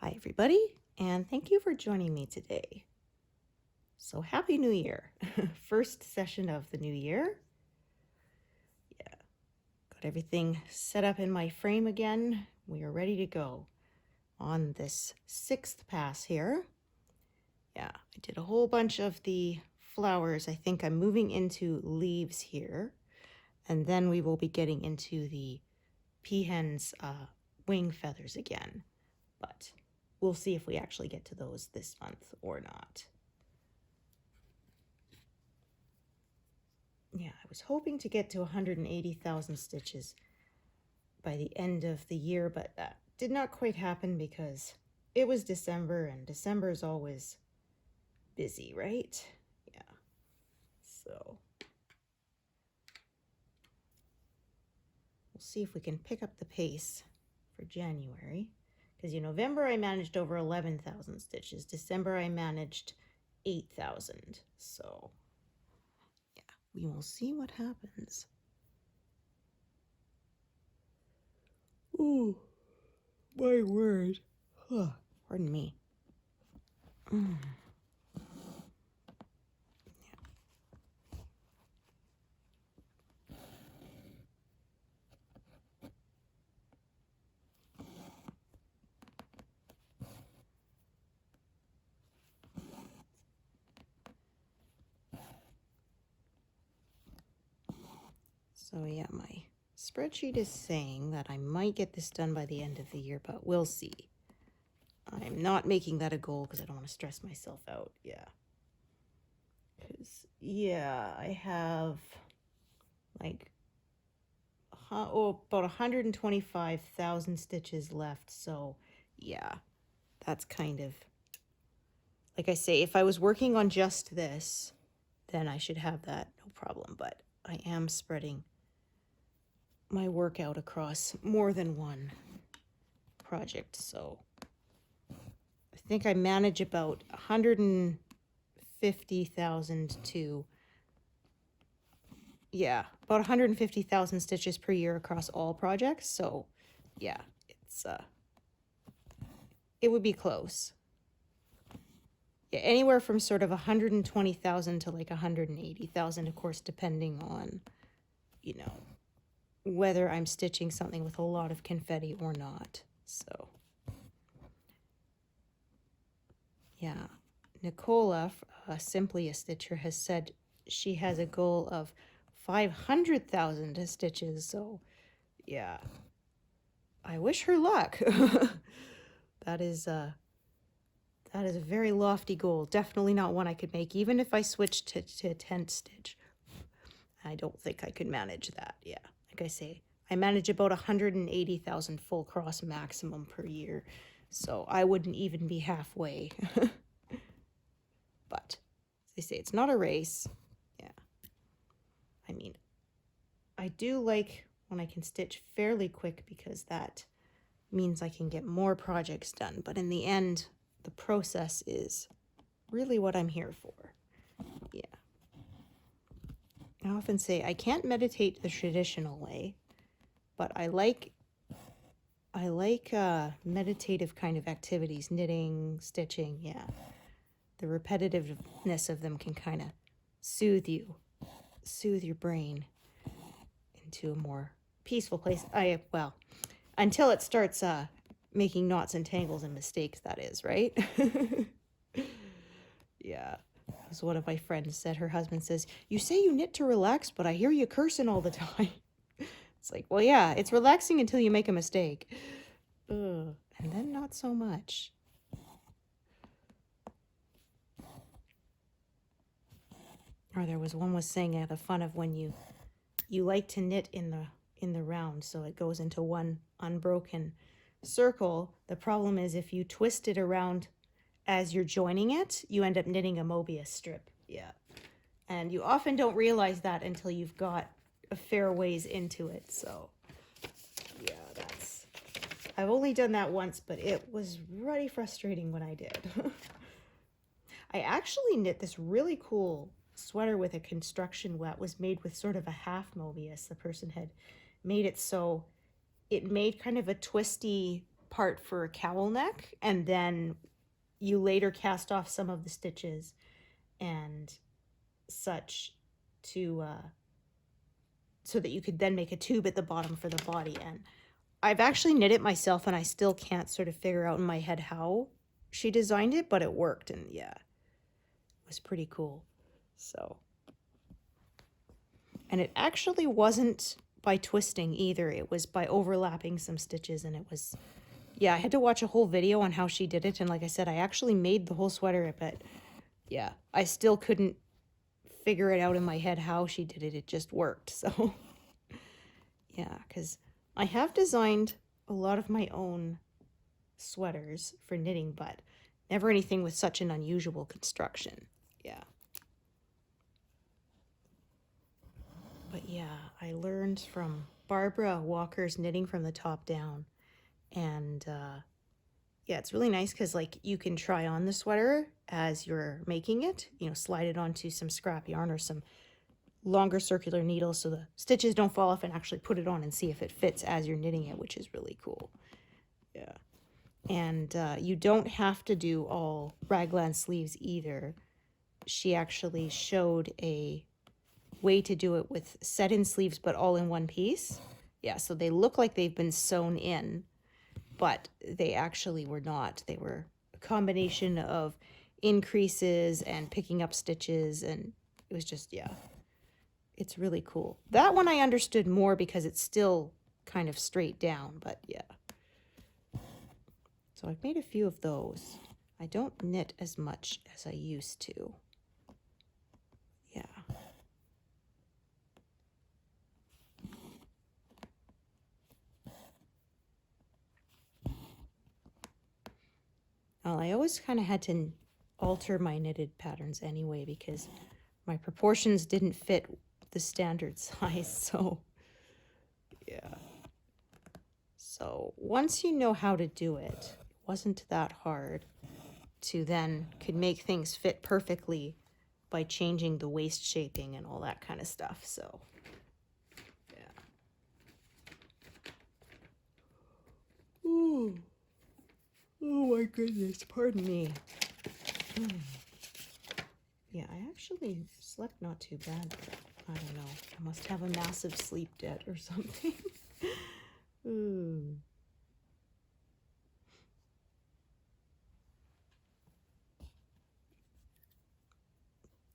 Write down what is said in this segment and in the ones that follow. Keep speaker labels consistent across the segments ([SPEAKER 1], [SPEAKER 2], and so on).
[SPEAKER 1] Hi everybody, and thank you for joining me today. So happy New Year. First session of the new year. Yeah, got everything set up in my frame again. We are ready to go on this 6th pass here. Yeah, I did a whole bunch of the flowers. I think I'm moving into leaves here, and then we will be getting into the peahen's wing feathers again. But we'll see if we actually get to those this month or not. Yeah, I was hoping to get to 180,000 stitches by the end of the year, but that did not quite happen because it was December, and December is always busy, right? Yeah. So we'll see if we can pick up the pace for January. Because November I managed over 11,000 stitches. December I managed 8,000. So yeah, we will see what happens. Ooh, my word. Huh. Pardon me. So yeah, my spreadsheet is saying that I might get this done by the end of the year, but we'll see. I'm not making that a goal because I don't want to stress myself out. Yeah. Because, yeah, I have like about 125,000 stitches left. So yeah, that's kind of, like I say, if I was working on just this, then I should have that, no problem. But I am spreading my work out across more than one project, so I think I manage about 150,000 to, yeah, about 150,000 stitches per year across all projects. So yeah, it's it would be close. Yeah, anywhere from sort of 120,000 to like 180,000, of course, depending on, whether I'm stitching something with a lot of confetti or not. So yeah, Nicola, Simply a Stitcher, has said she has a goal of 500,000 stitches. So yeah, I wish her luck. That is a very lofty goal. Definitely not one I could make, even if I switched to tent stitch. I don't think I could manage that. Yeah, like I say, I manage about 180,000 full cross maximum per year, so I wouldn't even be halfway. But as they say, it's not a race. Yeah, I mean, I do like when I can stitch fairly quick because that means I can get more projects done. But in the end, the process is really what I'm here for. Yeah. I often say I can't meditate the traditional way, but I like meditative kind of activities, knitting, stitching. Yeah, the repetitiveness of them can kind of soothe your brain into a more peaceful place. Well, until it starts making knots and tangles and mistakes, that is, right? Yeah. As one of my friends said, her husband says, "You say you knit to relax, but I hear you cursing all the time." It's like, well, yeah, it's relaxing until you make a mistake. Ugh. And then not so much. Or there was one was saying the fun of when you like to knit in the round, so it goes into one unbroken circle. The problem is if you twist it around as you're joining it, you end up knitting a Mobius strip. Yeah. And you often don't realize that until you've got a fair ways into it. So yeah, I've only done that once, but it was really frustrating when I did. I actually knit this really cool sweater with a construction wet. Was made with sort of a half Mobius. The person had made it so it made kind of a twisty part for a cowl neck, and then you later cast off some of the stitches and such to so that you could then make a tube at the bottom for the body. And I've actually knit it myself, and I still can't sort of figure out in my head how she designed it, but it worked, and yeah, it was pretty cool. So, and it actually wasn't by twisting either. It was by overlapping some stitches, and it was, yeah, I had to watch a whole video on how she did it, and like I said, I actually made the whole sweater, but yeah, I still couldn't figure it out in my head how she did it. It just worked. So yeah, because I have designed a lot of my own sweaters for knitting, but never anything with such an unusual construction. Yeah. But yeah, I learned from Barbara Walker's Knitting from the Top Down. And yeah, it's really nice because like you can try on the sweater as you're making it, you know, slide it onto some scrap yarn or some longer circular needles so the stitches don't fall off, and actually put it on and see if it fits as you're knitting it, which is really cool. Yeah. And you don't have to do all raglan sleeves either. She actually showed a way to do it with set-in sleeves, but all in one piece. Yeah, so they look like they've been sewn in, but they actually were not. They were a combination of increases and picking up stitches, and it was just, yeah, it's really cool. That one I understood more because it's still kind of straight down, but yeah. So I've made a few of those. I don't knit as much as I used to. Yeah. Well, I always kind of had to alter my knitted patterns anyway because my proportions didn't fit the standard size, so yeah. So once you know how to do it, it wasn't that hard to then could make things fit perfectly by changing the waist shaping and all that kind of stuff. So yeah. Ooh. Oh my goodness, pardon me. Yeah, I actually slept not too bad. I don't know. I must have a massive sleep debt or something. Ooh.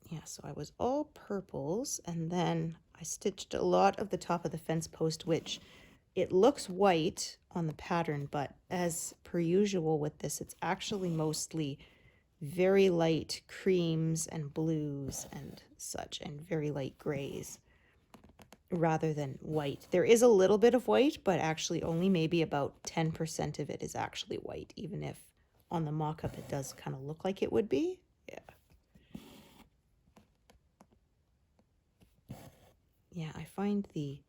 [SPEAKER 1] Yeah, so I was all purples, and then I stitched a lot of the top of the fence post, which it looks white on the pattern, but as per usual with this, it's actually mostly very light creams and blues and such, and very light grays rather than white. There is a little bit of white, but actually only maybe about 10% of it is actually white, even if on the mock-up it does kind of look like it would be. Yeah. Yeah, I find the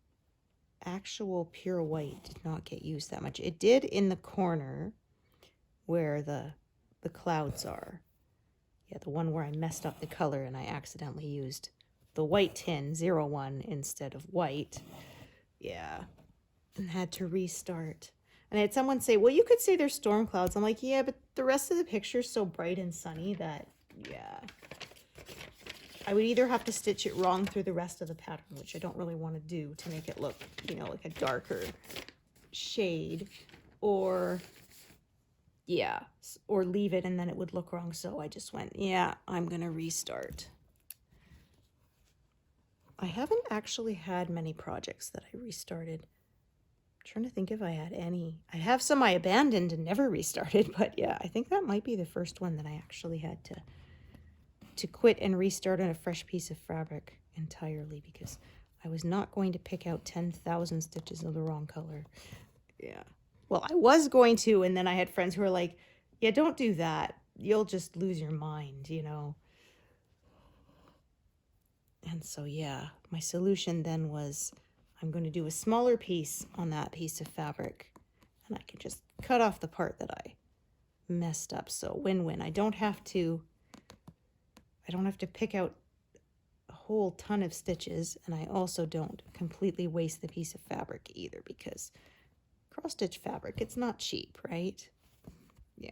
[SPEAKER 1] actual pure white did not get used that much. It did in the corner where the clouds are. Yeah, the one where I messed up the color and I accidentally used the white tin 01 instead of white. Yeah, and had to restart. And I had someone say, well, you could say there's storm clouds. I'm like, yeah, but the rest of the picture is so bright and sunny that, yeah, I would either have to stitch it wrong through the rest of the pattern, which I don't really want to do to make it look, you know, like a darker shade, or yeah, or leave it and then it would look wrong. So I just went, yeah, I'm gonna restart. I haven't actually had many projects that I restarted. I'm trying to think if I had any. I have some I abandoned and never restarted, but yeah, I think that might be the first one that I actually had to quit and restart on a fresh piece of fabric entirely, because I was not going to pick out 10,000 stitches of the wrong color. Yeah. Well, I was going to, and then I had friends who were like, yeah, don't do that. You'll just lose your mind, you know. And so, yeah, my solution then was I'm going to do a smaller piece on that piece of fabric, and I can just cut off the part that I messed up. So win-win. I don't have to pick out a whole ton of stitches, and I also don't completely waste the piece of fabric either, because cross stitch fabric. It's not cheap, right? Yeah.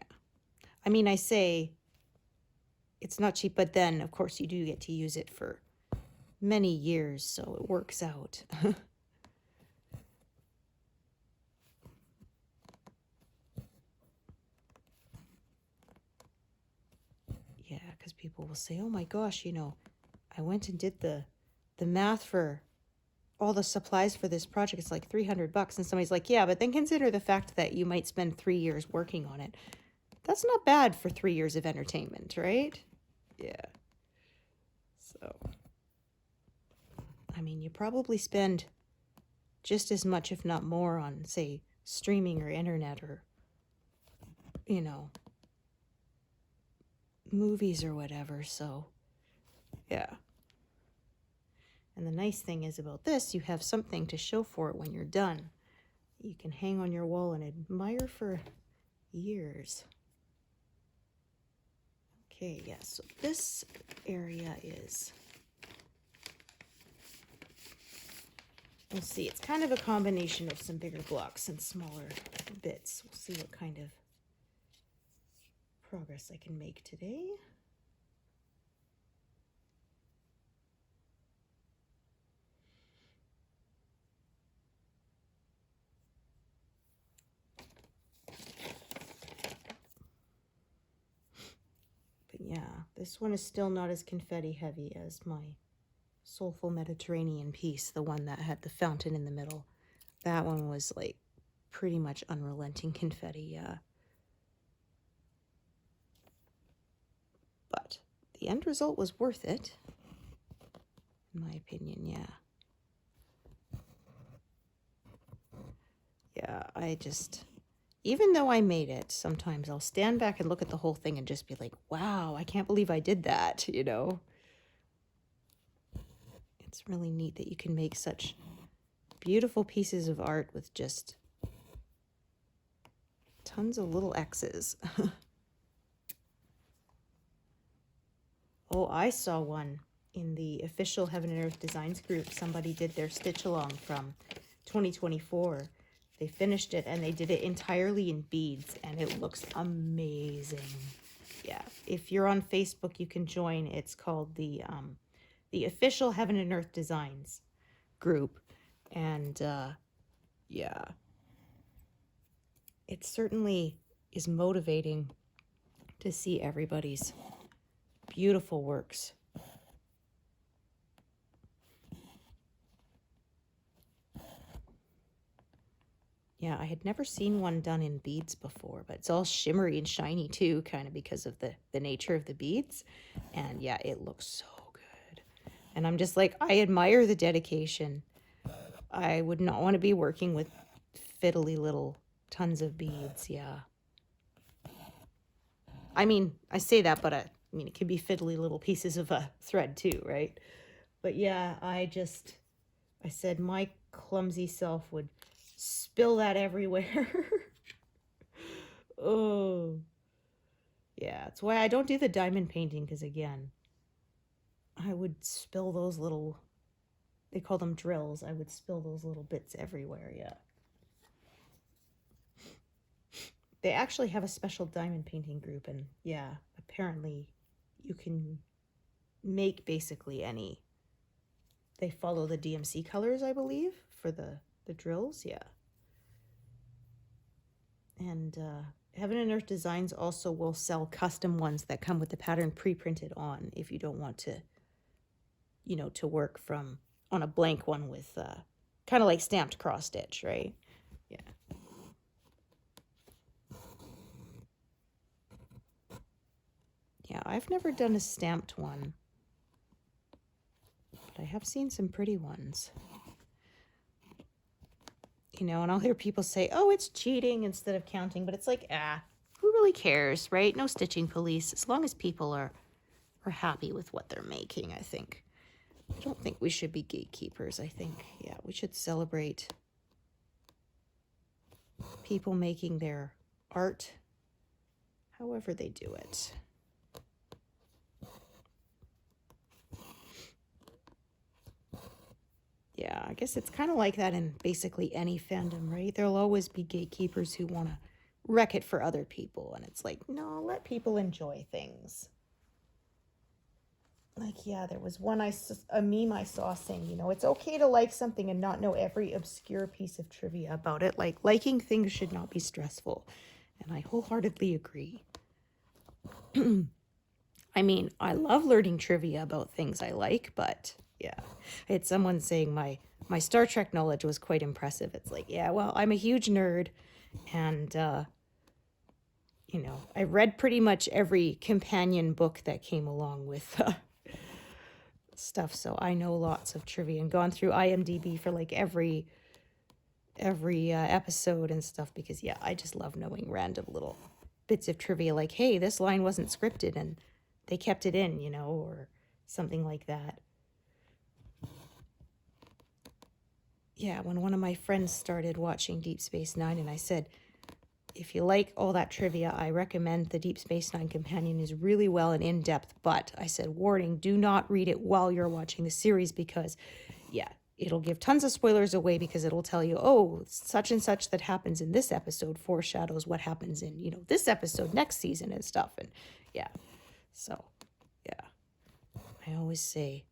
[SPEAKER 1] I mean, I say it's not cheap, but then of course you do get to use it for many years, so it works out. Yeah, because people will say, oh my gosh, you know, I went and did the math for all the supplies for this project. It's like $300. And somebody's like, yeah, but then consider the fact that you might spend 3 years working on it. That's not bad for 3 years of entertainment, right? Yeah. So, I mean, you probably spend just as much, if not more, on, say, streaming or internet or, you know, movies or whatever. So, yeah. And the nice thing is about this, you have something to show for it when you're done. You can hang on your wall and admire for years. Okay, yeah, so this area is, we'll see, it's kind of a combination of some bigger blocks and smaller bits. We'll see what kind of progress I can make today. But yeah, this one is still not as confetti heavy as my Soulful Mediterranean piece, the one that had the fountain in the middle. That one was like pretty much unrelenting confetti, yeah. But the end result was worth it, in my opinion, yeah. Yeah, I just, even though I made it, sometimes I'll stand back and look at the whole thing and just be like, wow, I can't believe I did that, you know? It's really neat that you can make such beautiful pieces of art with just tons of little X's. Oh, I saw one in the official Heaven and Earth Designs group. Somebody did their stitch along from 2024. They finished it and they did it entirely in beads and it looks amazing. Yeah, if you're on Facebook, you can join. It's called the official Heaven and Earth Designs group. And yeah, it certainly is motivating to see everybody's beautiful works. Yeah, I had never seen one done in beads before, but it's all shimmery and shiny too, kind of because of the nature of the beads. And yeah, it looks so good. And I'm just like, I admire the dedication. I would not want to be working with fiddly little tons of beads, yeah. I mean, I say that, but I mean, it could be fiddly little pieces of a thread too, right? But yeah, I said my clumsy self would spill that everywhere. Oh. Yeah, that's why I don't do the diamond painting, because again, I would spill those little, they call them drills, I would spill those little bits everywhere, yeah. They actually have a special diamond painting group, and yeah, apparently you can make basically any. They follow the DMC colors, I believe, for the drills, yeah. And Heaven and Earth Designs also will sell custom ones that come with the pattern pre-printed on if you don't want to, you know, to work from on a blank one with kind of like stamped cross stitch, right? Yeah. Yeah, I've never done a stamped one, but I have seen some pretty ones. You know, and I'll hear people say, oh, it's cheating instead of counting, but it's like, who really cares, right? No stitching police, as long as people are happy with what they're making, I think. I don't think we should be gatekeepers. I think, yeah, we should celebrate people making their art however they do it. Yeah, I guess it's kind of like that in basically any fandom, right? There'll always be gatekeepers who want to wreck it for other people. And it's like, no, let people enjoy things. Like, yeah, there was a meme I saw saying, you know, it's okay to like something and not know every obscure piece of trivia about it. Like, liking things should not be stressful. And I wholeheartedly agree. I mean, I love learning trivia about things I like, but yeah. I had someone saying my Star Trek knowledge was quite impressive. It's like, yeah, well, I'm a huge nerd, and you know, I read pretty much every companion book that came along with stuff, so I know lots of trivia and gone through IMDb for like every episode and stuff, because yeah, I just love knowing random little bits of trivia, like, hey, this line wasn't scripted and they kept it in, you know, or something like that. Yeah, when one of my friends started watching Deep Space Nine, and I said, if you like all that trivia, I recommend the Deep Space Nine Companion is really well and in-depth, but I said, warning, do not read it while you're watching the series, because, yeah, it'll give tons of spoilers away, because it'll tell you, oh, such and such that happens in this episode foreshadows what happens in, you know, this episode next season and stuff, and yeah. So, yeah, I always say,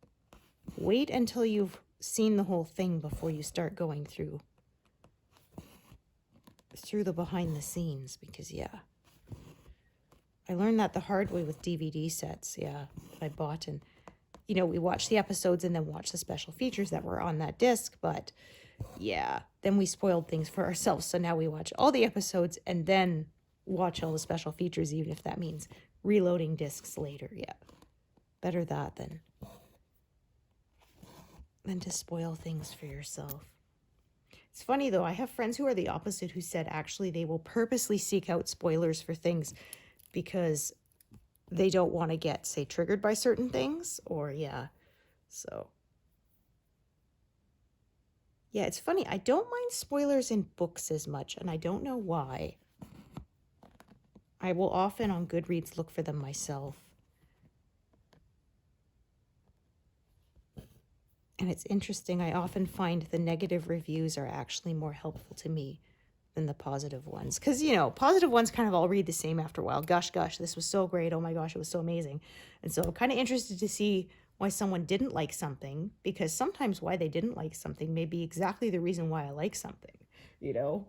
[SPEAKER 1] wait until you've seen the whole thing before you start going through the behind the scenes, because, yeah, I learned that the hard way with DVD sets, yeah, I bought, and, you know, we watched the episodes and then watched the special features that were on that disc, but, yeah, then we spoiled things for ourselves, so now we watch all the episodes and then watch all the special features, even if that means reloading discs later. Yeah, better that than to spoil things for yourself. It's funny though, I have friends who are the opposite, who said actually they will purposely seek out spoilers for things because they don't want to get, say, triggered by certain things, or yeah, so yeah, it's funny, I don't mind spoilers in books as much, and I don't know why. I will often on Goodreads look for them myself. And it's interesting, I often find the negative reviews are actually more helpful to me than the positive ones. Because, you know, positive ones kind of all read the same after a while. Gosh, this was so great. Oh my gosh, it was so amazing. And so I'm kind of interested to see why someone didn't like something, because sometimes why they didn't like something may be exactly the reason why I like something, you know?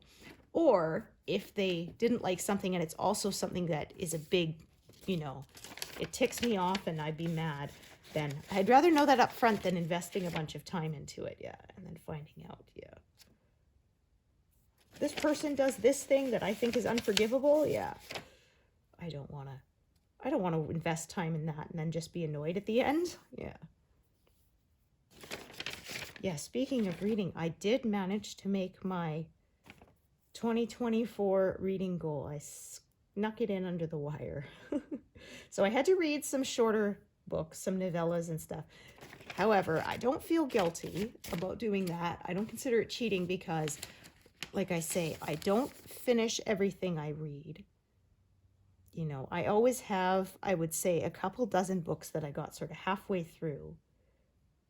[SPEAKER 1] Or if they didn't like something and it's also something that is a big, you know, it ticks me off and I'd be mad, then I'd rather know that up front than investing a bunch of time into it, yeah, and then finding out, yeah. This person does this thing that I think is unforgivable, yeah. I don't want to invest time in that and then just be annoyed at the end, yeah. Yeah, speaking of reading, I did manage to make my 2024 reading goal. I snuck it in under the wire. So I had to read some shorter books, some novellas and stuff. However, I don't feel guilty about doing that. I don't consider it cheating because, like I say, I don't finish everything I read. You know, I always have, I would say, a couple dozen books that I got sort of halfway through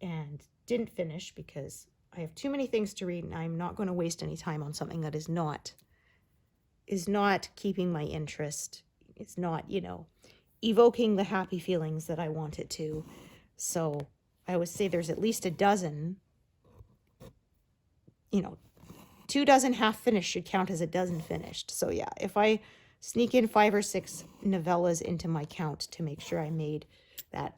[SPEAKER 1] and didn't finish because I have too many things to read and I'm not going to waste any time on something that is not keeping my interest. It's not, you know, evoking the happy feelings that I want it to. So I always say there's at least a dozen, you know, 2 dozen half finished should count as a dozen finished. So yeah, if I sneak in 5 or 6 novellas into my count to make sure I made that,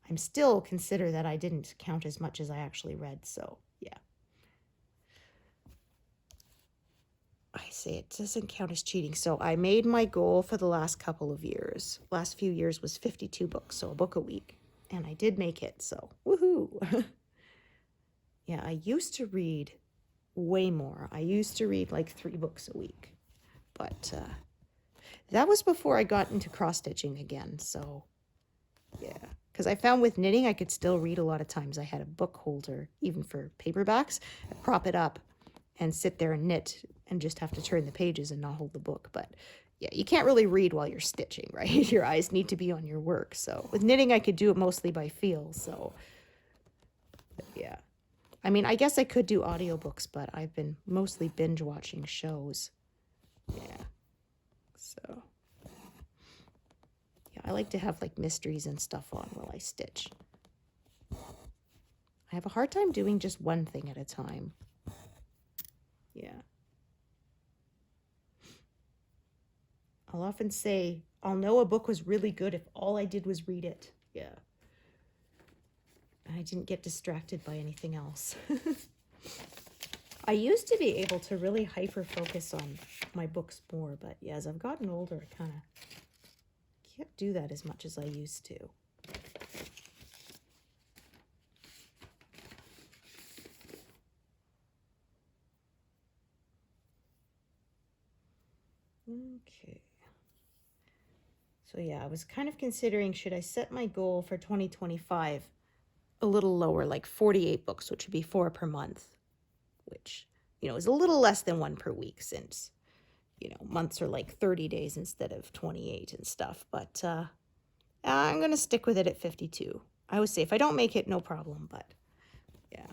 [SPEAKER 1] I'm still consider that I didn't count as much as I actually read. So yeah. I say it doesn't count as cheating. So I made my goal for the last couple of years. Last few years was 52 books, so a book a week. And I did make it, so woohoo. Yeah, I used to read way more. I used to read like 3 books a week. But that was before I got into cross-stitching again, so yeah. Because I found with knitting, I could still read a lot of times. I had a book holder, even for paperbacks. I'd prop it up and sit there and knit and just have to turn the pages and not hold the book. But yeah, you can't really read while you're stitching, right? Your eyes need to be on your work. So with knitting, I could do it mostly by feel. So yeah. I mean, I guess I could do audiobooks, but I've been mostly binge watching shows. Yeah. So, yeah, I like to have like mysteries and stuff on while I stitch. I have a hard time doing just one thing at a time. Yeah. I'll often say, I'll know a book was really good if all I did was read it. Yeah. I didn't get distracted by anything else. I used to be able to really hyper-focus on my books more, but yeah, as I've gotten older, I kind of can't do that as much as I used to. Okay. So yeah, I was kind of considering, should I set my goal for 2025 a little lower, like 48 books, which would be 4 per month, which, you know, is a little less than 1 per week since, you know, months are like 30 days instead of 28 and stuff. But I'm going to stick with it at 52. I would say if I don't make it, no problem, but yeah.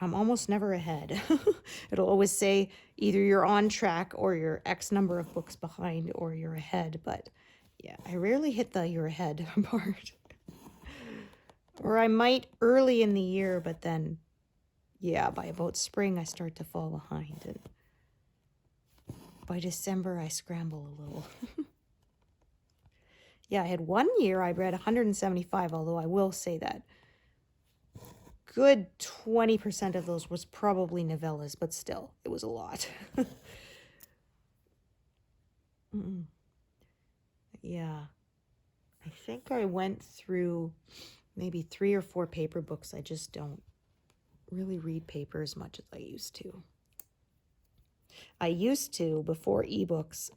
[SPEAKER 1] I'm almost never ahead. It'll always say either you're on track or you're X number of books behind or you're ahead. But yeah, I rarely hit the you're ahead part. Or I might early in the year, but then, yeah, by about spring, I start to fall behind. And by December, I scramble a little. Yeah, I had one year I read 175, although I will say that good 20% of those was probably novellas, but still, it was a lot. Yeah. I think I went through maybe 3 or 4 paper books. I just don't really read paper as much as I used to. I used to, before ebooks,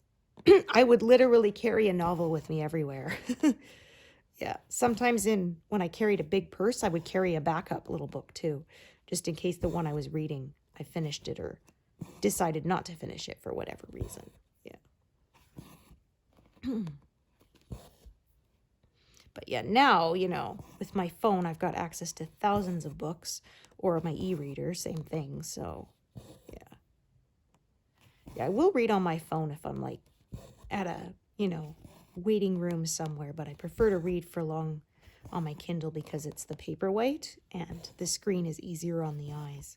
[SPEAKER 1] I would literally carry a novel with me everywhere. Yeah, sometimes when I carried a big purse, I would carry a backup little book too, just in case the one I was reading, I finished it or decided not to finish it for whatever reason. Yeah. But yeah, now, you know, with my phone, I've got access to thousands of books, or my e-reader, same thing. So, yeah. Yeah, I will read on my phone if I'm like at a, you know, waiting room somewhere, but I prefer to read for long on my Kindle because it's the paperweight and the screen is easier on the eyes.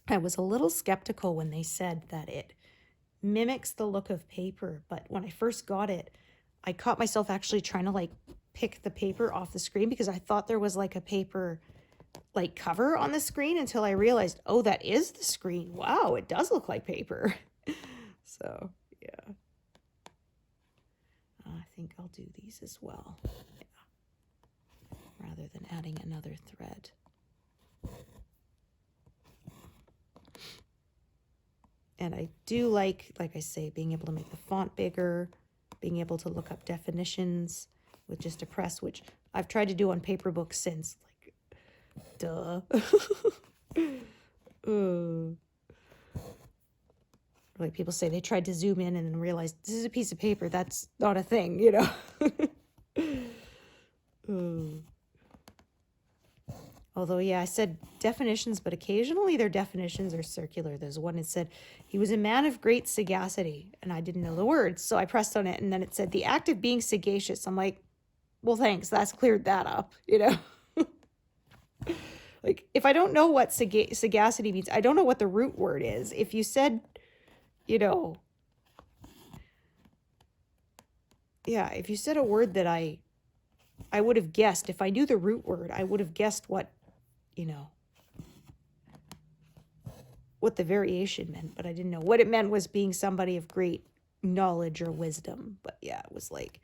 [SPEAKER 1] I was a little skeptical when they said that it mimics the look of paper, but when I first got it, I caught myself actually trying to like pick the paper off the screen because I thought there was like a paper like cover on the screen until I realized, oh, that is the screen. Wow, it does look like paper. So, yeah. I think I'll do these as well. Yeah. Rather than adding another thread. And I do like I say, being able to make the font bigger, being able to look up definitions with just a press, which I've tried to do on paper books since, like, duh. Like people say they tried to zoom in and then realized this is a piece of paper. That's not a thing, you know. Although, yeah, I said definitions, but occasionally their definitions are circular. There's one that said, he was a man of great sagacity, and I didn't know the words, so I pressed on it, and then it said, the act of being sagacious. I'm like, well, thanks, that's cleared that up, you know? Like, if I don't know what sagacity means, I don't know what the root word is. If you said, you know, yeah, if you said a word that I would have guessed, if I knew the root word, I would have guessed what, you know, what the variation meant, but I didn't know what it meant was being somebody of great knowledge or wisdom. But yeah, it was like,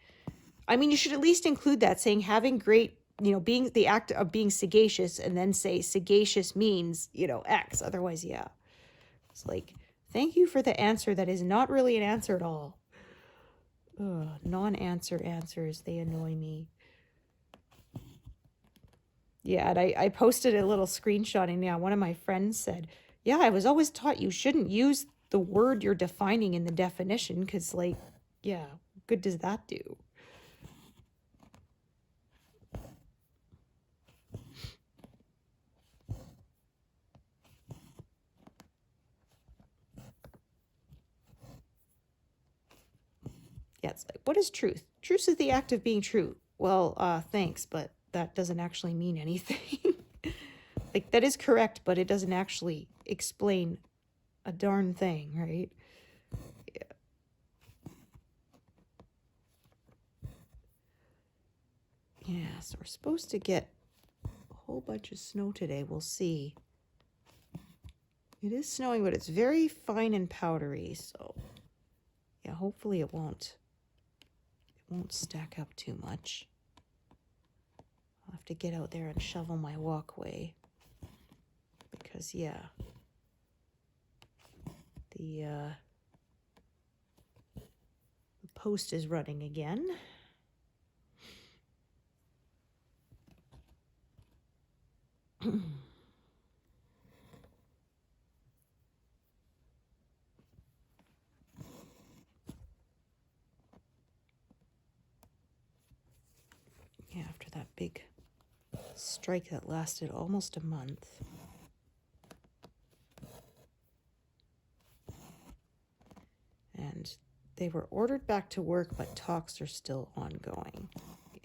[SPEAKER 1] I mean, you should at least include that, saying having great, you know, being the act of being sagacious, and then say sagacious means, you know, X. Otherwise, yeah. It's like, thank you for the answer that is not really an answer at all. Ugh, non-answer answers, they annoy me. Yeah, and I posted a little screenshot, and yeah, one of my friends said, yeah, I was always taught you shouldn't use the word you're defining in the definition, because, like, yeah, what good does that do? Yeah, it's like, what is truth? Truth is the act of being true. Well, thanks, but that doesn't actually mean anything. Like, that is correct, but it doesn't actually explain a darn thing, right? Yeah. Yeah, so we're supposed to get a whole bunch of snow today. We'll see. It is snowing, but it's very fine and powdery, so yeah, hopefully it won't stack up too much. I'll have to get out there and shovel my walkway because yeah, the post is running again. Yeah, after that big strike that lasted almost a month. And they were ordered back to work, but talks are still ongoing. Yeah.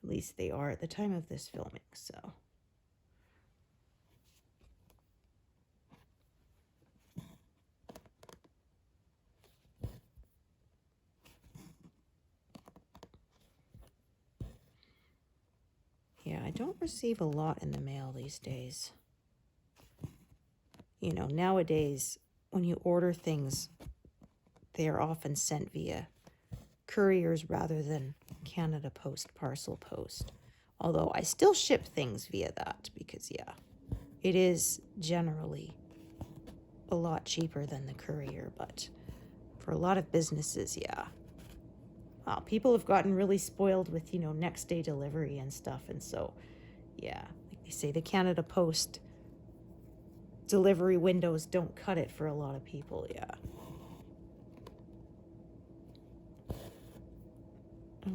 [SPEAKER 1] At least they are at the time of this filming, so. Yeah, I don't receive a lot in the mail these days. You know, nowadays, when you order things, they are often sent via couriers rather than Canada Post, Parcel Post. Although I still ship things via that because, yeah, it is generally a lot cheaper than the courier. But for a lot of businesses, yeah. Wow, people have gotten really spoiled with, you know, next day delivery and stuff. And so, yeah, like they say, the Canada Post delivery windows don't cut it for a lot of people, yeah.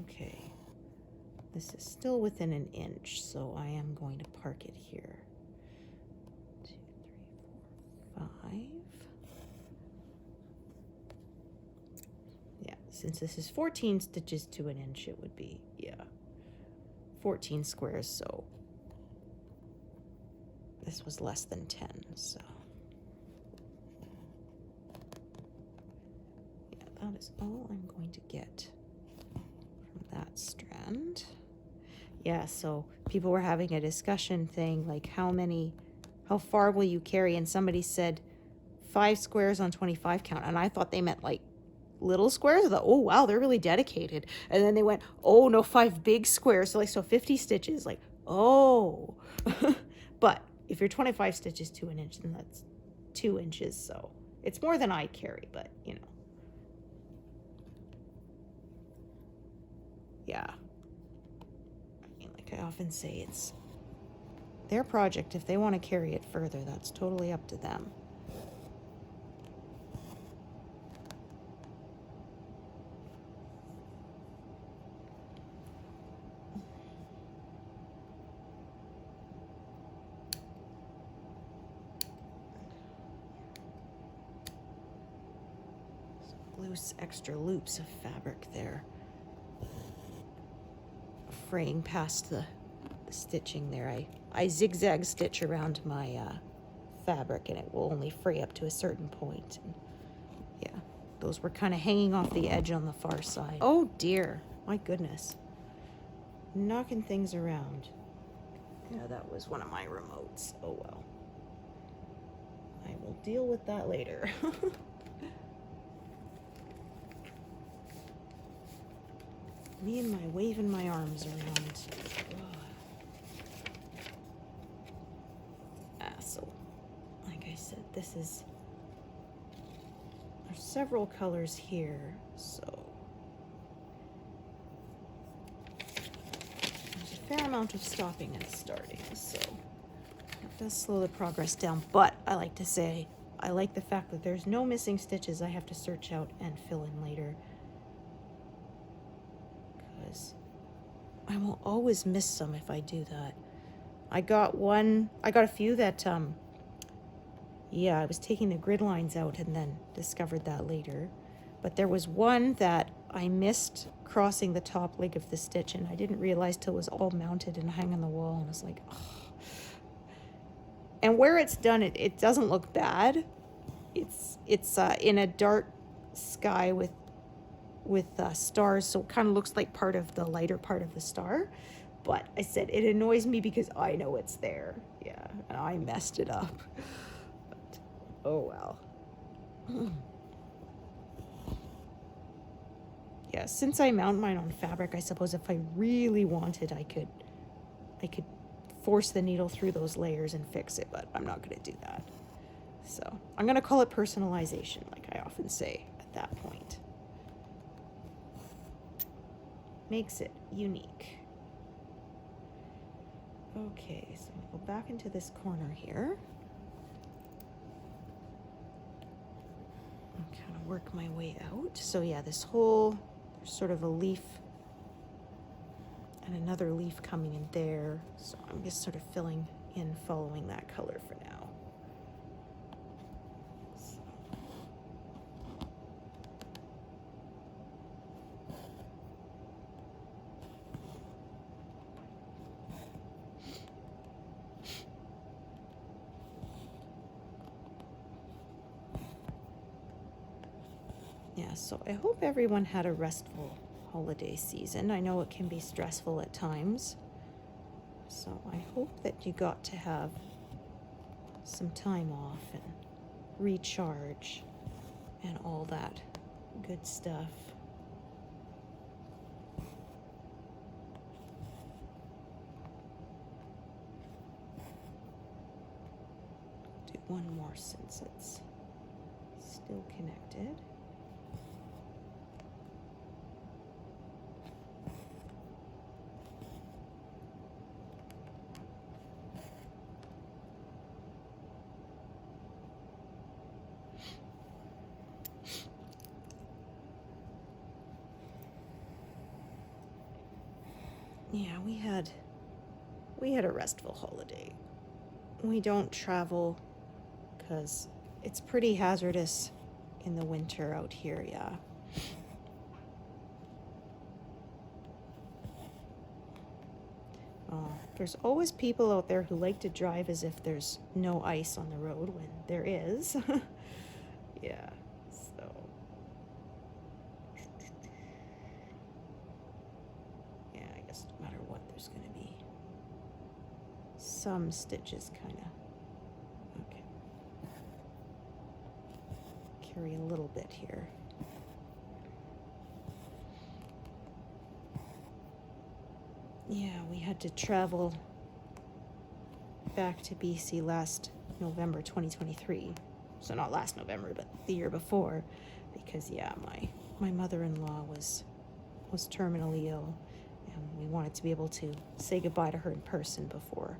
[SPEAKER 1] Okay. This is still within an inch, so I am going to park it here. 2, 3, 4, 5. Yeah, since this is 14 stitches to an inch, it would be, yeah, 14 squares, so this was less than 10, so. Yeah, that is all I'm going to get from that strand. Yeah, so people were having a discussion thing, like how far will you carry? And somebody said 5 squares on 25 count. And I thought they meant like little squares. I thought, oh, wow, they're really dedicated. And then they went, oh, no, 5 big squares. So 50 stitches, like, oh. But if you're 25 stitches to an inch, then that's 2 inches. So it's more than I carry, but, you know. Yeah. I often say it's their project. If they want to carry it further, that's totally up to them. Some loose extra loops of fabric there, fraying past the stitching there. I zigzag stitch around my fabric, and it will only fray up to a certain point. And yeah, those were kind of hanging off the edge on the far side. Oh dear, my goodness, knocking things around. Yeah, that was one of my remotes. Oh well, I will deal with that later. Me and my waving my arms around. So, like I said, there's several colors here, so there's a fair amount of stopping and starting, so it does slow the progress down. But I like to say, I like the fact that there's no missing stitches I have to search out and fill in later, because I will always miss some if I do that. I got a few that Yeah, I was taking the grid lines out and then discovered that later. But there was one that I missed crossing the top leg of the stitch, and I didn't realize till it was all mounted and hung on the wall, and I was like, oh. And where it's done, it doesn't look bad. It's in a dark sky with stars, so it kind of looks like part of the lighter part of the star. But I said it annoys me because I know it's there. Yeah, and I messed it up. But, oh well. Yeah, since I mount mine on fabric, I suppose if I really wanted, I could force the needle through those layers and fix it, but I'm not going to do that. So I'm going to call it personalization, like I often say at that point. Makes it unique. Okay, so I'm going to go back into this corner here. And kind of work my way out. So yeah, this whole, there's sort of a leaf and another leaf coming in there. So I'm just sort of filling in, following that color for now. Yeah, so I hope everyone had a restful holiday season. I know it can be stressful at times. So I hope that you got to have some time off and recharge and all that good stuff. Do one more since it's still connected. Yeah, we had a restful holiday. We don't travel because it's pretty hazardous in the winter out here, yeah. There's always people out there who like to drive as if there's no ice on the road when there is. Yeah, so. Yeah, I guess no matter what, there's going to be some stitches kind of. Okay. Carry a little bit here. Yeah, we had to travel back to BC last November 2023. So not last November, but the year before, because yeah, my mother-in-law was terminally ill, and we wanted to be able to say goodbye to her in person before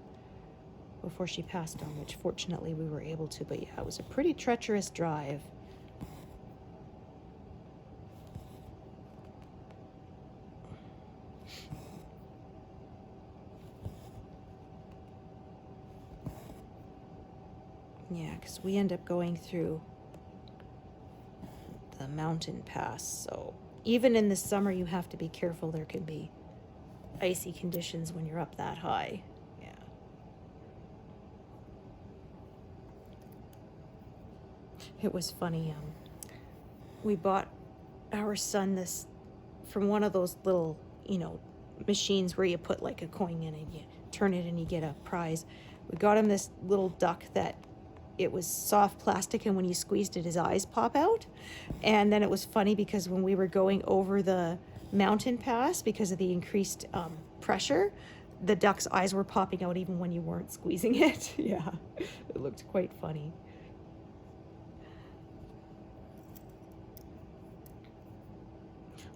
[SPEAKER 1] she passed on, which fortunately we were able to. But yeah, it was a pretty treacherous drive. Yeah, because we end up going through the mountain pass, so even in the summer you have to be careful. There can be icy conditions when you're up that high. Yeah. It was funny. We bought our son this from one of those little, machines where you put like a coin in and you turn it and you get a prize. We got him this little duck that it was soft plastic, and when you squeezed it, his eyes pop out. And then it was funny because when we were going over the mountain pass, because of the increased pressure, the duck's eyes were popping out even when you weren't squeezing it. Yeah, it looked quite funny.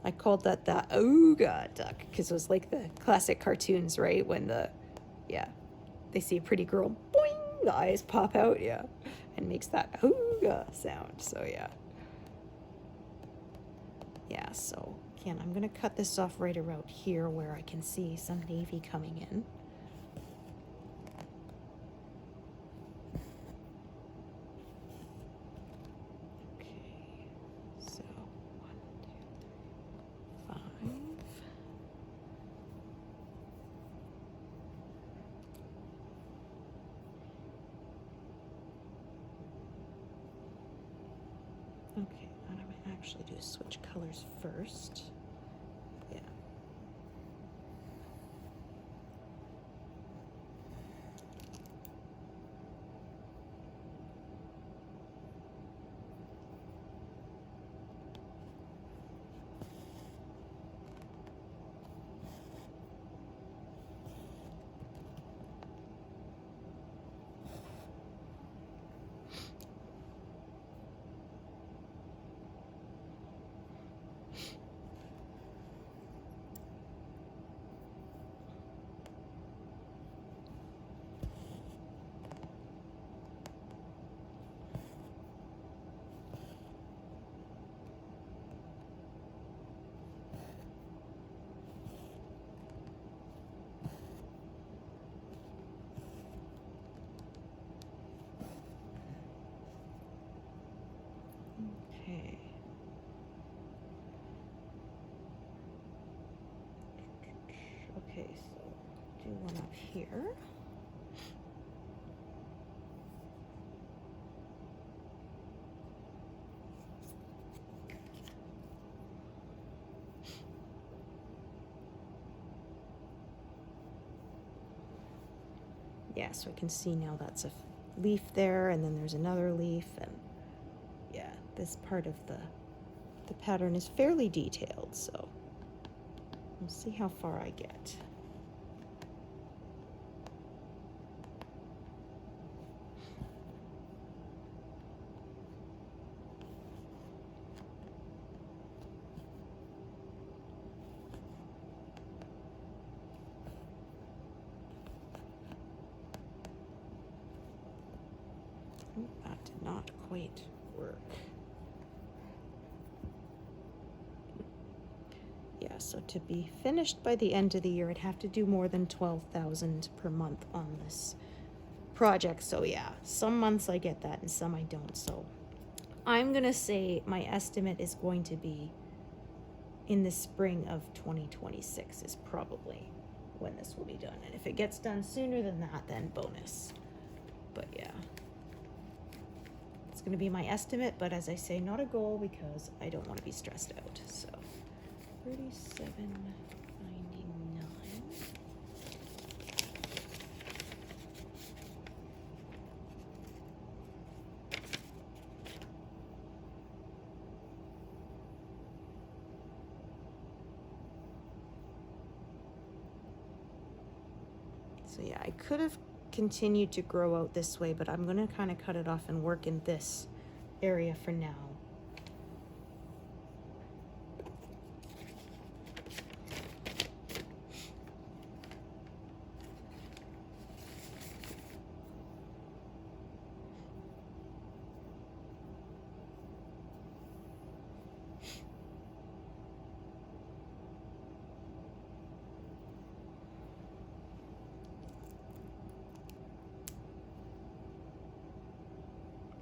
[SPEAKER 1] I called that the Ooga duck because it was like the classic cartoons, right? When they see a pretty girl, boing, the eyes pop out, yeah, and makes that Ooga sound. So yeah, so again, I'm gonna cut this off right around here where I can see some navy coming in. Okay, what I might actually do is switch colors first. Yeah. Okay. Okay, so do one up here. Yeah, so I can see now that's a leaf there, and then there's another leaf, and yeah, this part of the pattern is fairly detailed, so we'll see how far I get. Oh, that did not quite work. Yeah, so to be finished by the end of the year, I'd have to do more than 12,000 per month on this project. So yeah, some months I get that and some I don't. So I'm gonna say my estimate is going to be in the spring of 2026 is probably when this will be done. And if it gets done sooner than that, then bonus. But yeah, it's gonna be my estimate, but as I say, not a goal because I don't want to be stressed out. So 37.99. So yeah, I could have continued to grow out this way, but I'm gonna kind of cut it off and work in this area for now.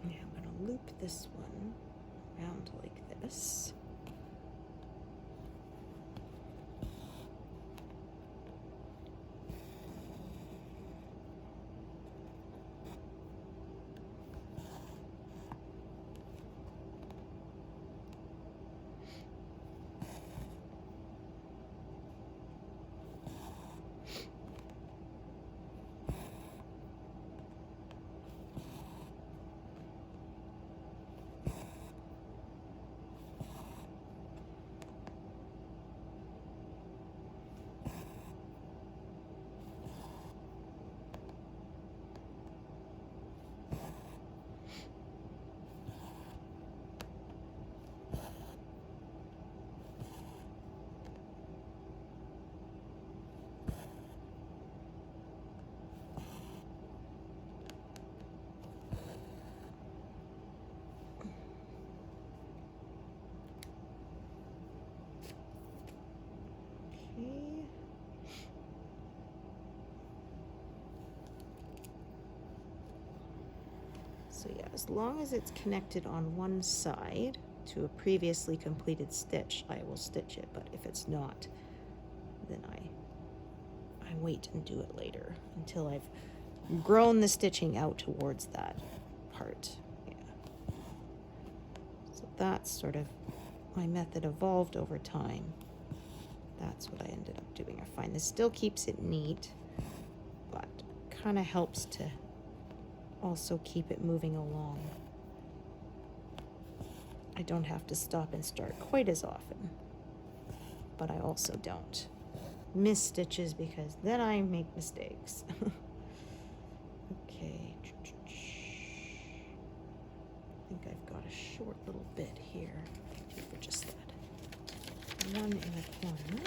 [SPEAKER 1] Yeah, I'm gonna loop this one around like this. Okay. So yeah, as long as it's connected on one side to a previously completed stitch, I will stitch it. But if it's not, then I wait and do it later until I've grown the stitching out towards that part. Yeah. So that's sort of, my method evolved over time. That's what I ended up doing. I find this still keeps it neat, but kind of helps to also keep it moving along. I don't have to stop and start quite as often, but I also don't miss stitches because then I make mistakes. Okay. I think I've got a short little bit here for just that. One in the corner.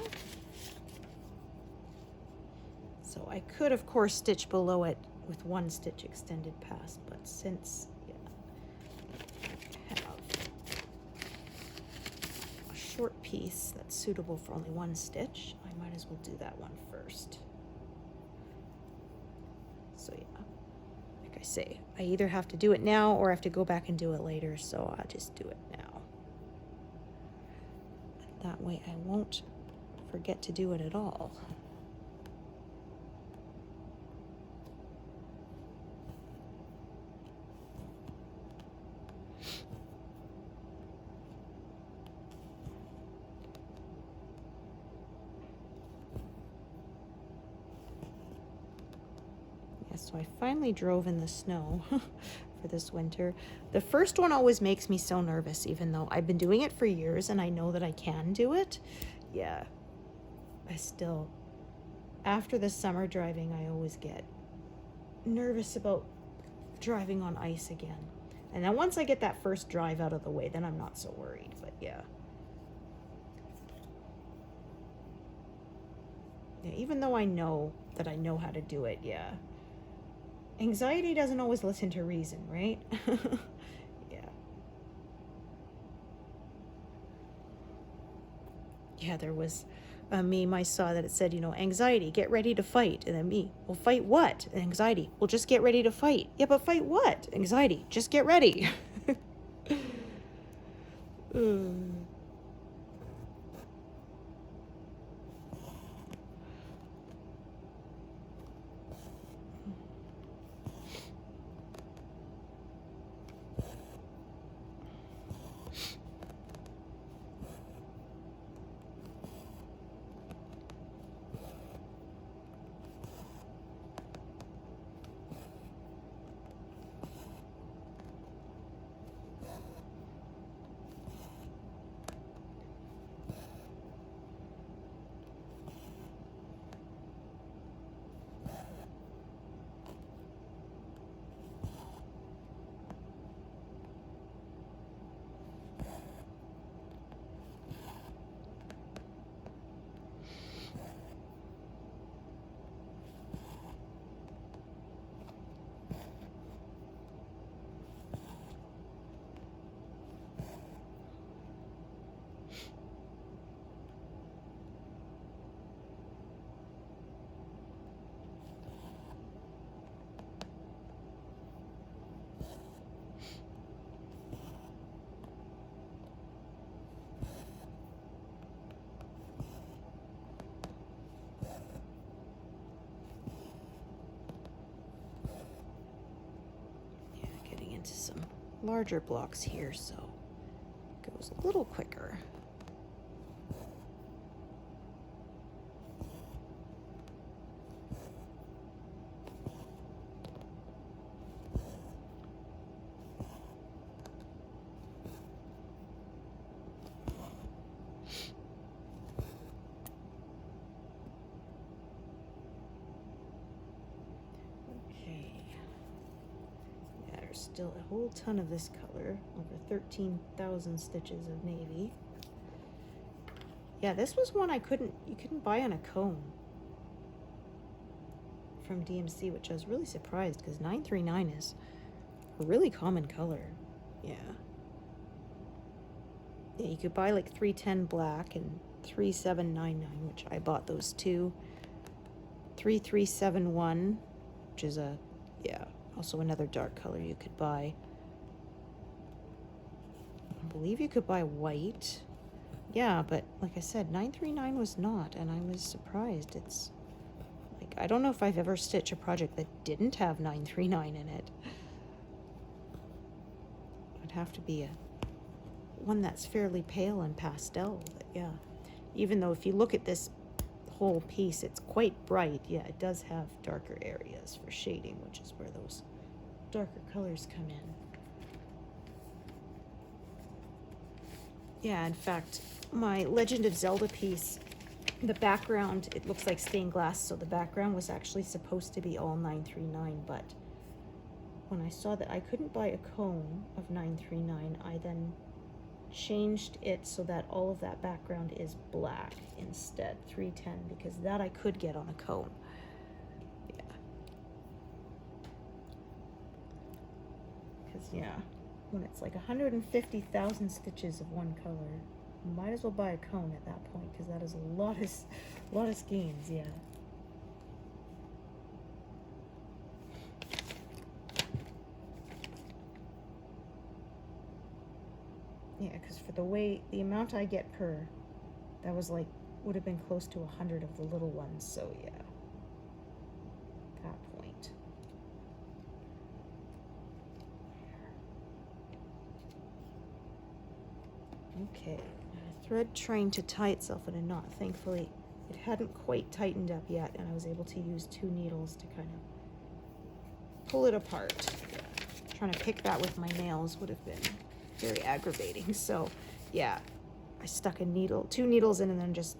[SPEAKER 1] So I could, of course, stitch below it with one stitch extended past, but since I have a short piece that's suitable for only one stitch, I might as well do that one first. So yeah, like I say, I either have to do it now or I have to go back and do it later, so I'll just do it now. That way I won't forget to do it at all. Yeah, so I finally drove in the snow for this winter. The first one always makes me so nervous, even though I've been doing it for years and I know that I can do it. Yeah, I still, after the summer driving, I always get nervous about driving on ice again. And then once I get that first drive out of the way, then I'm not so worried, but yeah. Yeah, even though I know that I know how to do it, yeah. Anxiety doesn't always listen to reason, right? Yeah. Yeah, there was a meme I saw that it said, you know, anxiety, get ready to fight. And then me, well, fight what? And anxiety, well, just get ready to fight. Yeah, but fight what? Anxiety, just get ready. Some larger blocks here, so it goes a little quicker. Still a whole ton of this color, over 13,000 stitches of navy. Yeah, this was one you couldn't buy on a cone from DMC, which I was really surprised because 939 is a really common color. Yeah. Yeah, you could buy like 310 black and 3799, which I bought those two. 3371, which is also another dark color you could buy. I believe you could buy white. Yeah, but like I said, 939 was not, and I was surprised. It's like, I don't know if I've ever stitched a project that didn't have 939 in it. It'd have to be a one that's fairly pale and pastel. But yeah, even though if you look at this whole piece, it's quite bright. Yeah, it does have darker areas for shading, which is where those darker colors come in. Yeah, in fact, my Legend of Zelda piece, the background, it looks like stained glass, so the background was actually supposed to be all 939, but when I saw that I couldn't buy a cone of 939, I then changed it so that all of that background is black instead, 310, because that I could get on a cone. Yeah. Because, yeah, when it's like 150,000 stitches of one color, might as well buy a cone at that point, because that is a lot of skeins, yeah. Yeah, because for the amount I get per, that was like, would have been close to 100 of the little ones, so yeah, that point. Okay, thread trying to tie itself in a knot. Thankfully, it hadn't quite tightened up yet, and I was able to use 2 needles to kind of pull it apart. Yeah. Trying to pick that with my nails would have been very aggravating. So, yeah, I stuck 2 needles in, and then just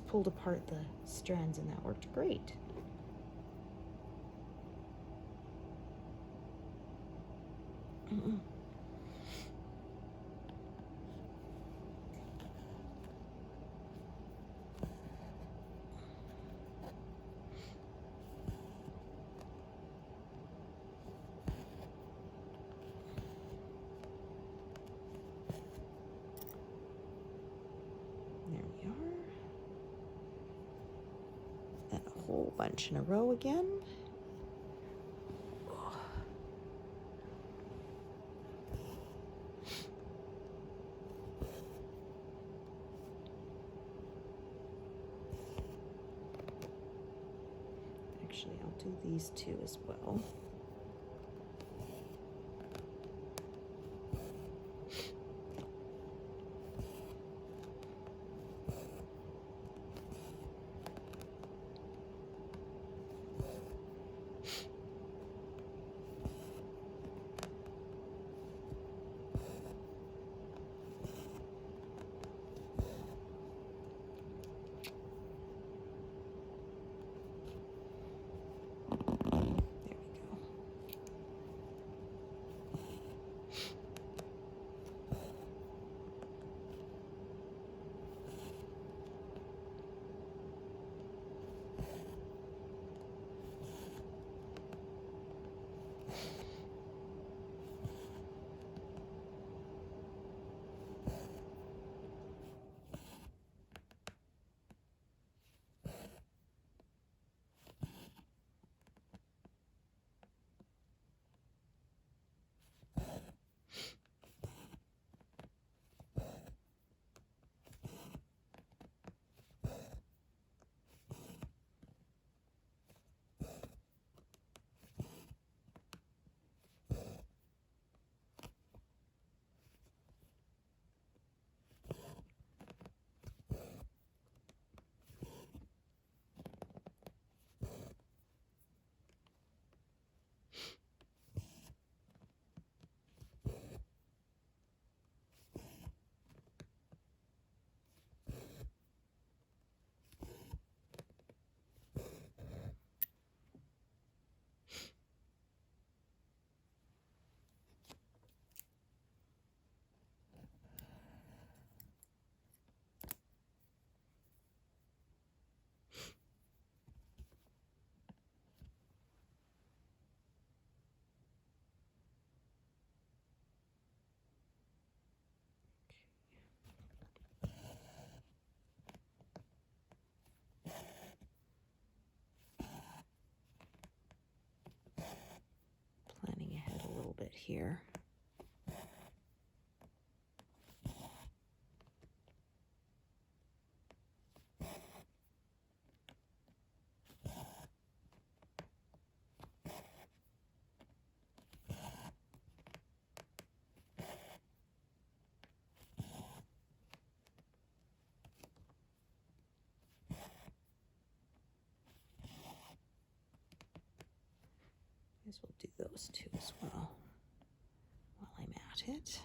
[SPEAKER 1] pulled apart the strands, and that worked great. There we are. And a whole bunch in a row again. Actually, I'll do these 2 as well. Planning ahead a little bit here. Guess we'll do those two as well while I'm at it.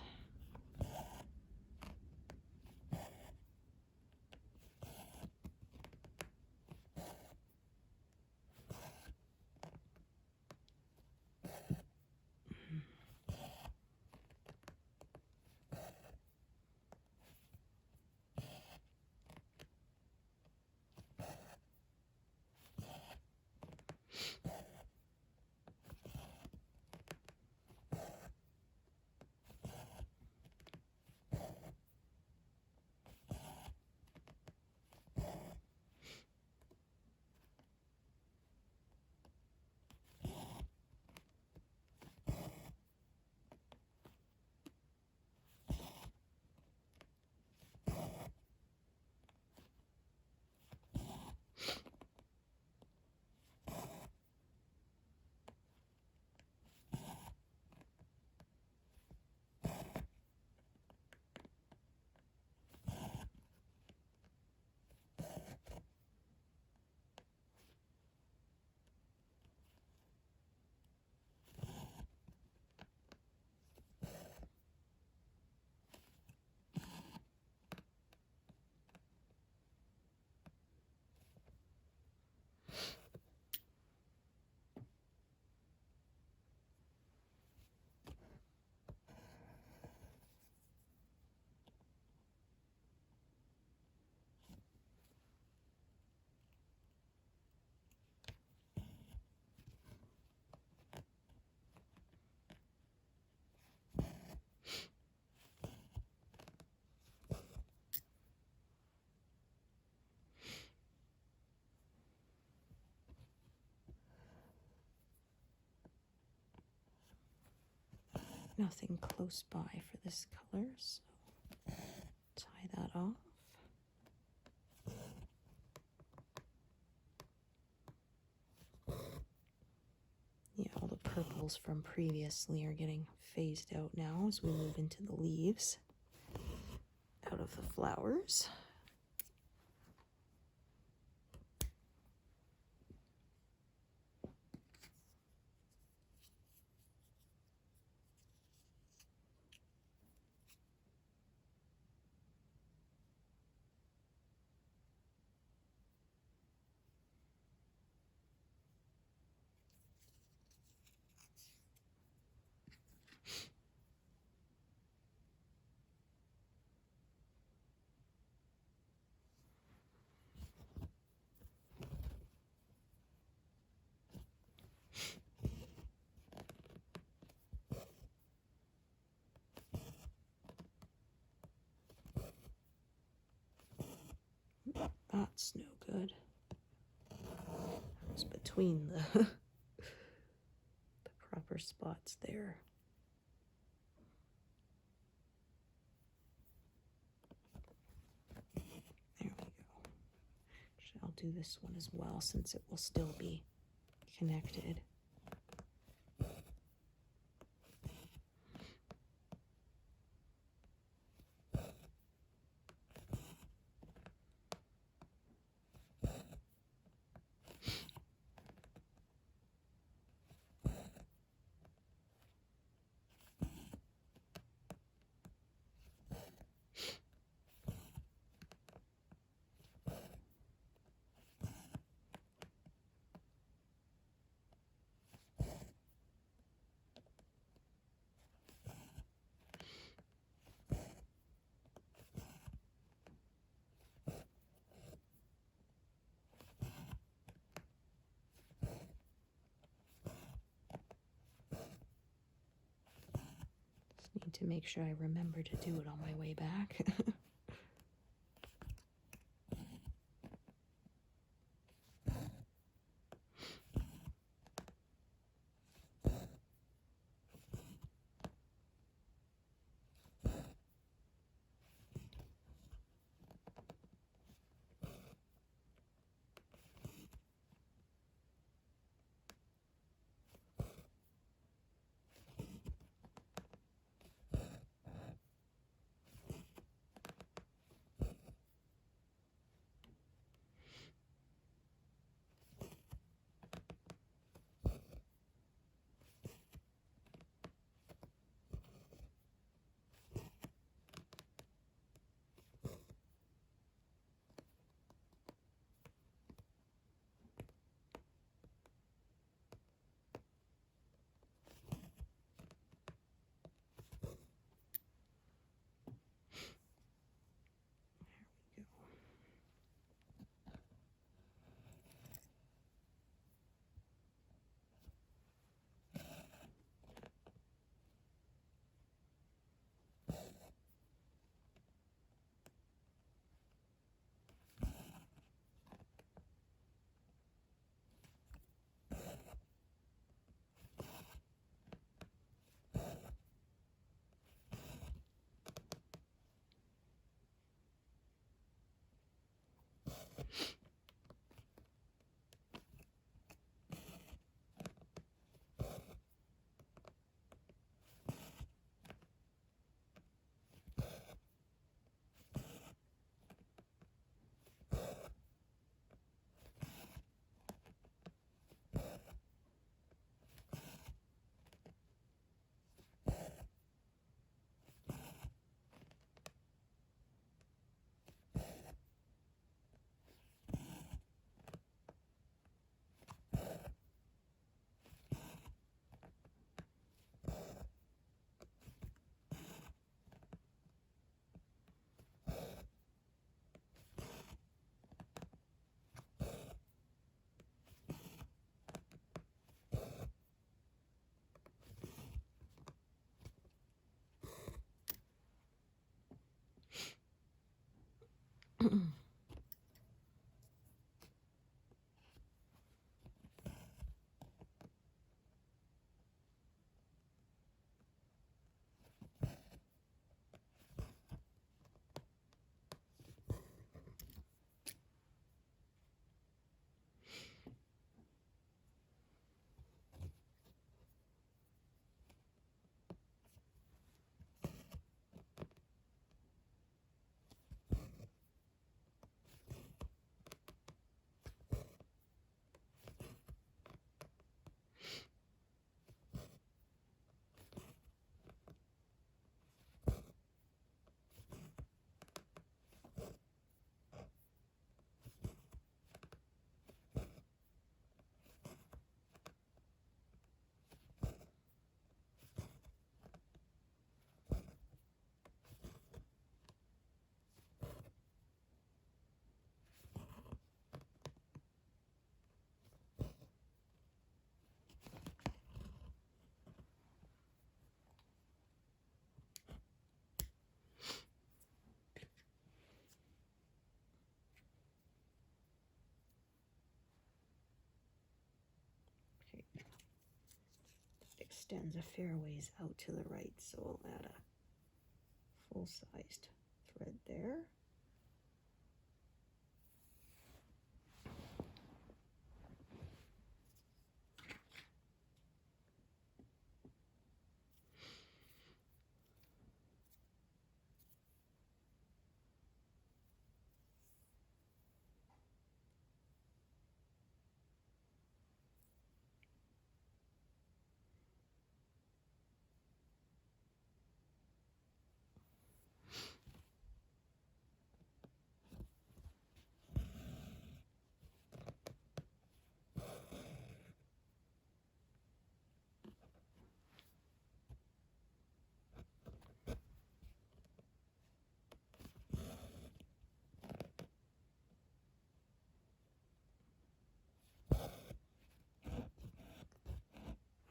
[SPEAKER 1] Nothing close by for this color, so tie that off. Yeah, all the purples from previously are getting phased out now as we move into the leaves out of the flowers. That's no good. That was between the proper spots there. There we go. Actually, I'll do this one as well since it will still be connected. Need to make sure I remember to do it on my way back. Extends a fair ways out to the right, so I'll add a full-sized thread there.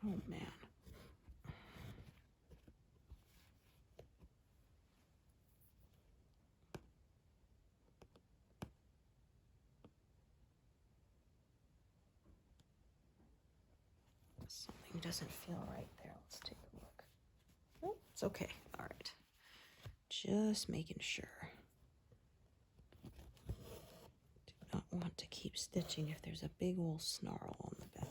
[SPEAKER 1] Oh man. Something doesn't feel right there. Let's take a look. Oh, it's okay. All right. Just making sure. Do not want to keep stitching if there's a big old snarl on the back.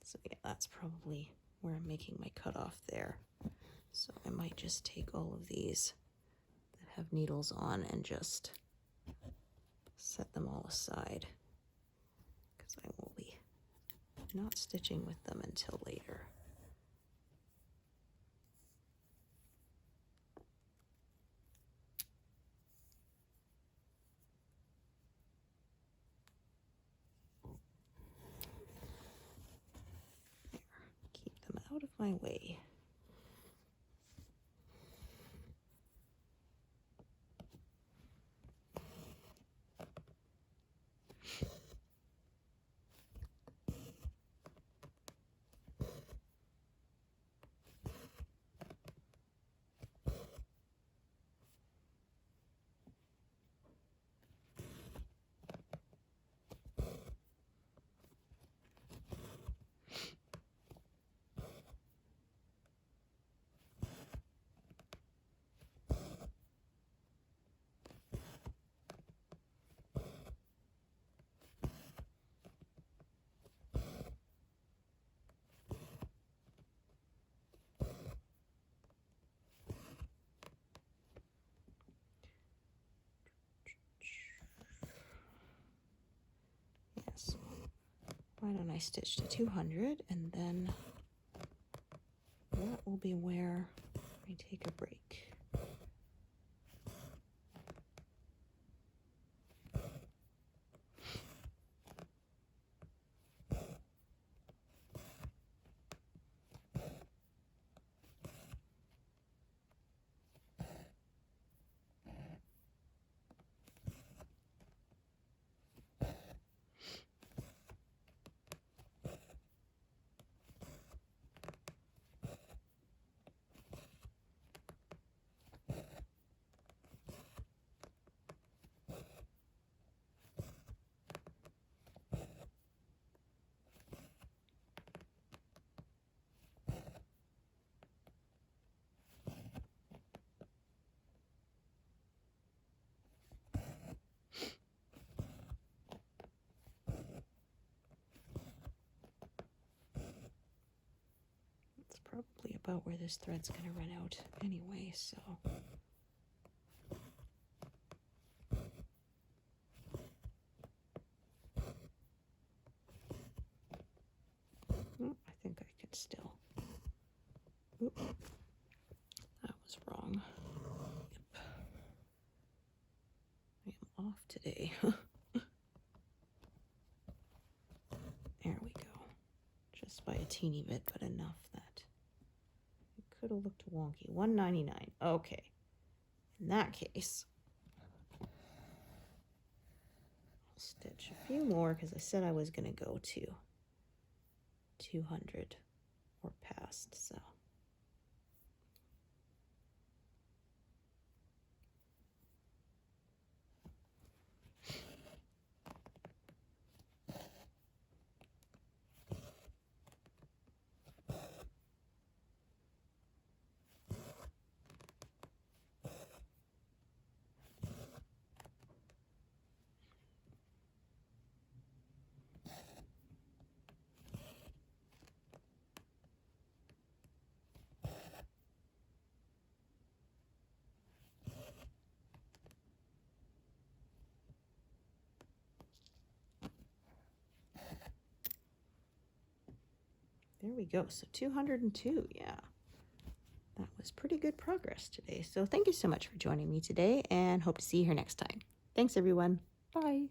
[SPEAKER 1] So yeah, that's probably where I'm making my cutoff there. So I might just take all of these that have needles on and just set them all aside, because I will be not stitching with them until later. There, keep them out of my way. Yes. Why don't I stitch to 200, and then that will be where I take a break. probably about where this thread's going to run out anyway, so. Oh, I think I can still. Oop. That was wrong. Yep. I am off today. There we go. Just by a teeny bit, but enough that it could have looked wonky. $1.99. Okay. In that case, I'll stitch a few more because I said I was going to go to 200 or past, so. There we go. So 202, yeah. That was pretty good progress today. So thank you so much for joining me today and hope to see you here next time. Thanks, everyone. Bye.